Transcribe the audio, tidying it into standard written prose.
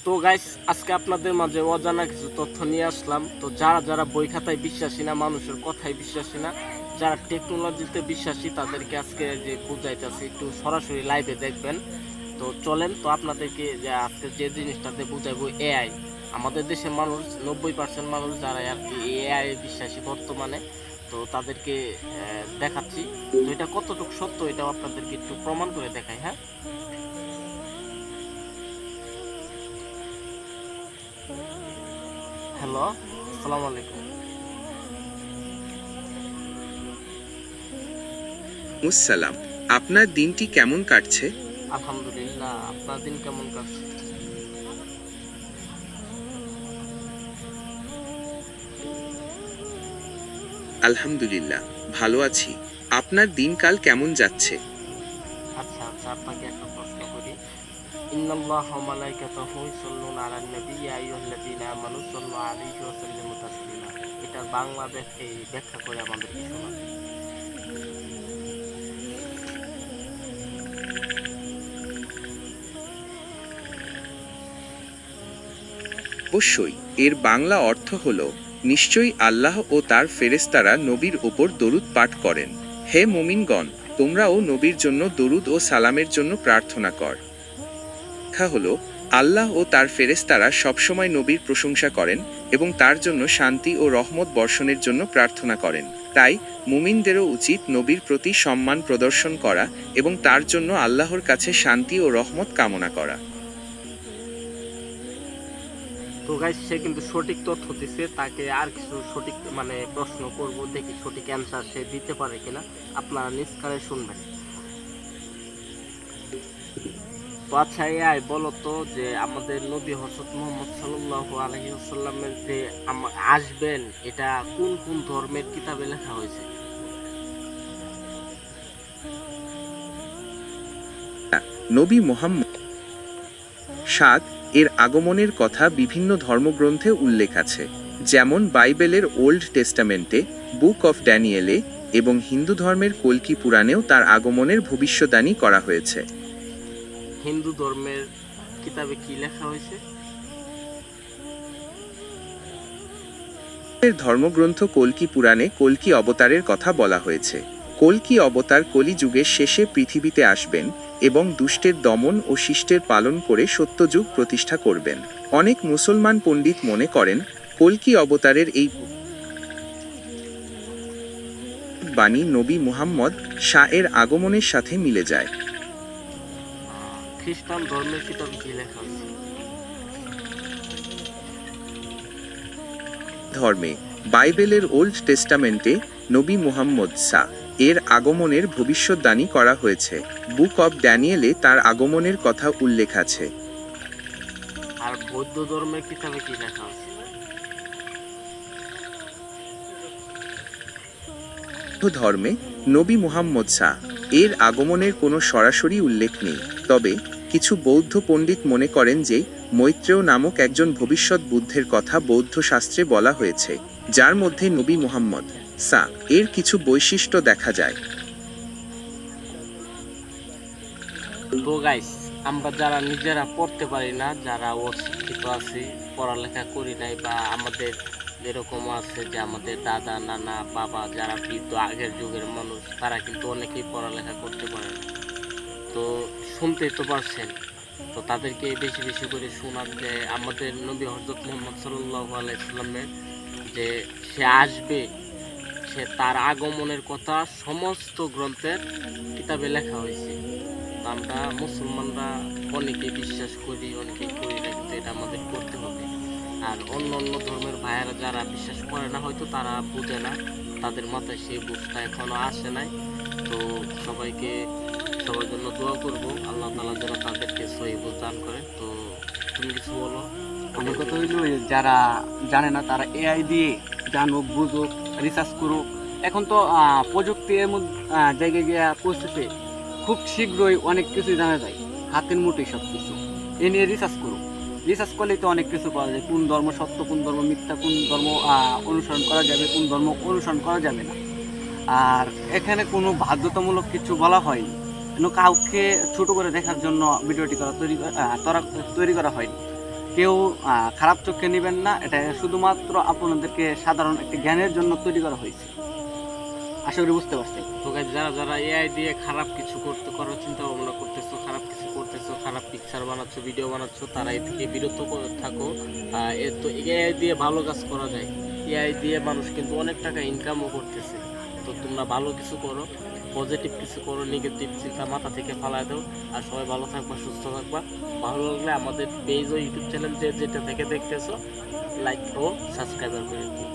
তো গাইস, আজকে আপনাদের মাঝে অজানা কিছু তথ্য নিয়ে আসলাম। তো যারা যারা বই খাতায় বিশ্বাসী না, মানুষের কথায় বিশ্বাসী না, যারা টেকনোলজিতে বিশ্বাসী, তাদেরকে আজকে যে বুঝাইতেছি, একটু সরাসরি লাইভে দেখবেন। তো চলেন, তো আপনাদেরকে যে আজকে যে জিনিসটাতে বুঝাইবো, এআই। আমাদের দেশের মানুষ 90% মানুষ যারা আর কি এআই বিশ্বাসী বর্তমানে, তো তাদেরকে দেখাচ্ছি। তো এটা কতটুকু সত্য, এটাও আপনাদেরকে একটু প্রমাণ করে দেখাই। হ্যাঁ, হ্যালো, আসসালামু আলাইকুম। মুসালাম। আপনার দিনটি কেমন কাটছে? আলহামদুলিল্লাহ, আপনার দিন কেমন কাটছে? আলহামদুলিল্লাহ, ভালো আছি। আপনার দিনকাল কেমন যাচ্ছে? আচ্ছা আচ্ছা, আপনাকে একটা প্রশ্ন করি। ইন্নাল্লাহা ওয়া মালাইকাতাহু ইউসাল্লুনা আলান নবী ইয়া আইয়ুহাল্লাযীনা আমানু সাল্লু আলাইহি ওয়া সাল্লিমু তাসলিমা। এটার বাংলা এই ব্যাখ্যা করে আমাদেরকে শোনান। অবশ্যই, এর বাংলা অর্থ হল, নিশ্চয়ই আল্লাহ ও তার ফেরেশতারা নবীর ওপর দরুদ পাঠ করেন। হে মুমিনগণ, তোমরাও নবীর জন্য দরুদ ও সালামের জন্য প্রার্থনা কর। ব্যাখ্যা হলো, আল্লাহ ও তার ফেরেশতারা সবসময় নবীর প্রশংসা করেন এবং তার জন্য শান্তি ও রহমত বর্ষণের জন্য প্রার্থনা করেন। তাই মুমিনদেরও উচিত নবীর প্রতি সম্মান প্রদর্শন করা এবং তার জন্য আল্লাহর কাছে শান্তি ও রহমত কামনা করা। তো গাইস, সে কিন্তু সঠিক তথ্য দিছে। তাকে আর কিছু সঠিক প্রশ্ন করব, দেখি সঠিক অ্যান্সার সে দিতে পারে কিনা। আপনারা নিজ কানে শুনবেন। তো আচ্ছা, এআই বলো তো, যে আমাদের নবী হযরত মুহাম্মদ সাল্লাল্লাহু আলাইহি ওয়াসাল্লামের যে আসবেন, এটা কোন কোন ধর্মের কিতাবে লেখা হয়েছে? নবী মুহাম্মদ 7 এর আগমনের কথা বিভিন্ন ধর্মগ্রন্থে উল্লেখ আছে, যেমন বাইবেলের ওল্ড টেস্টামেন্টে, বুক অফ ড্যানিয়েলে এবং হিন্দু ধর্মের কল্কি পুরাণেও তার আগমনের ভবিষ্যদ্বাণী করা হয়েছে। হিন্দু ধর্মের কিতাবে কি লেখা হয়েছে? ধর্মগ্রন্থ কল্কি পুরাণে কল্কি অবতারের কথা বলা হয়েছে। কল্কি অবতার কলি যুগের শেষে পৃথিবীতে আসবেন এবং দুষ্টের দমন ও শিষ্টের পালন করে সত্যযুগ প্রতিষ্ঠা করবেন। অনেক মুসলমান পণ্ডিত মনে করেন কল্কি অবতারের এই বাণী নবী মুহাম্মদ এর আগমনের সাথে মিলে যায়। খ্রিস্টান ধর্মের কিতাবে কি লেখা হয়েছে? ধর্মে বাইবেলের ওল্ড টেস্টামেন্টে নবী মুহাম্মদ এর আগমনের ভবিষ্যদ্বাণী করা হয়েছে। বুক অব ড্যানিয়েলে তার আগমনের কথা উল্লেখ আছে। আর বৌদ্ধ ধর্মের কিতাবে কি লেখা হয়েছে? ধর্মে নবী মুহাম্মদ এর আগমনের কোনো সরাসরি উল্লেখ নেই, তবে কিছু বৌদ্ধ পণ্ডিত মনে করেন যে মৈত্রেয় নামক একজন ভবিষ্যৎ বুদ্ধের কথা বৌদ্ধ শাস্ত্রে বলা হয়েছে, যার মধ্যে নবী মুহাম্মদ এর কিছু বৈশিষ্ট্য দেখা যায়। তো গাইস, আমরা যারা নিজেরা পড়তে পারি না, যারা অশিক্ষিত আছি, পড়ালেখা করি নাই, বা আমাদের যেরকম আছে যে আমাদের দাদা নানা বাবা যারা বৃদ্ধ আগের যুগের মানুষ, তারা কিন্তু অনেকেই পড়ালেখা করতে পারে না। তো শুনতেই তো পারছেন। তো তাদেরকে বেশি বেশি করে শোনান যে আমাদের নবী হযরত মুহাম্মদ সাল্লাল্লাহু আলাইহি সাল্লামের যে সে আসবে, সে তার আগমনের কথা সমস্ত গ্রন্থের কিতাবে লেখা হয়েছে। তো আমরা মুসলমানরা অনেকেই বিশ্বাস করি, অনেকেই করি না, কিন্তু এটা আমাদের করতে হবে। আর অন্য অন্য ধর্মের ভাইয়েরা যারা বিশ্বাস করে না, হয়তো তারা বুঝে না, তাদের মাথায় সেই বুঝটা এখনো আসে নাই। তো সবাইকে, সবার জন্য দোয়া করব, আল্লাহ তাআলা যেন তাদেরকে সহি বুঝ দান করে। তো তুমি কিছু বলো। আমার কথা হইল, যারা জানে না তারা এআই দিয়ে জানুক, বুঝুক, রিসার্চ করুক। এখন তো প্রযুক্তির জায়গায় গিয়ে পৌঁছেছে, খুব শীঘ্রই অনেক কিছুই জানা যায়, হাতের মুঠোয় সব কিছু। এ নিয়ে রিসার্চ করুক। রিসার্চ করলেই তো অনেক কিছু পাওয়া যায়, কোন ধর্ম সত্য, কোন ধর্ম মিথ্যা, কোন ধর্ম অনুসরণ করা যাবে, কোন ধর্ম অনুসরণ করা যাবে না। আর এখানে কোনো বাধ্যতামূলক কিছু বলা হয়নি, কাউকে ছোট করে দেখার জন্য ভিডিওটি তৈরি করা হয়নি। কেউ খারাপ চোখে নেবেন না, এটা শুধুমাত্র আপনাদেরকে সাধারণ একটি জ্ঞানের জন্য তৈরি করা হয়েছে। আশা করি বুঝতে পারছেন। তো গাইস, যারা যারা এআই দিয়ে খারাপ কিছু করার চিন্তা ভাবনা করতেছো, খারাপ কিছু করতেছো, খারাপ পিকচার বানাচ্ছো, ভিডিও বানাচ্ছো, তারা এই থেকে বিরত থাকো। তো এআই দিয়ে ভালো কাজ করা যায়। এআই দিয়ে মানুষ কিন্তু অনেক টাকা ইনকামও করতেছে। তো তোমরা ভালো কিছু করো, পজিটিভ কিছু করো, নেগেটিভ চিন্তা মাথা থেকে ফালাই দাও। আর সবাই ভালো থাকবা, সুস্থ থাকবা। ভালো লাগলে আমাদের পেজ ও ইউটিউব চ্যানেল যেটা থেকে দেখতেছো, লাইক ও সাবস্ক্রাইবার করে দিও।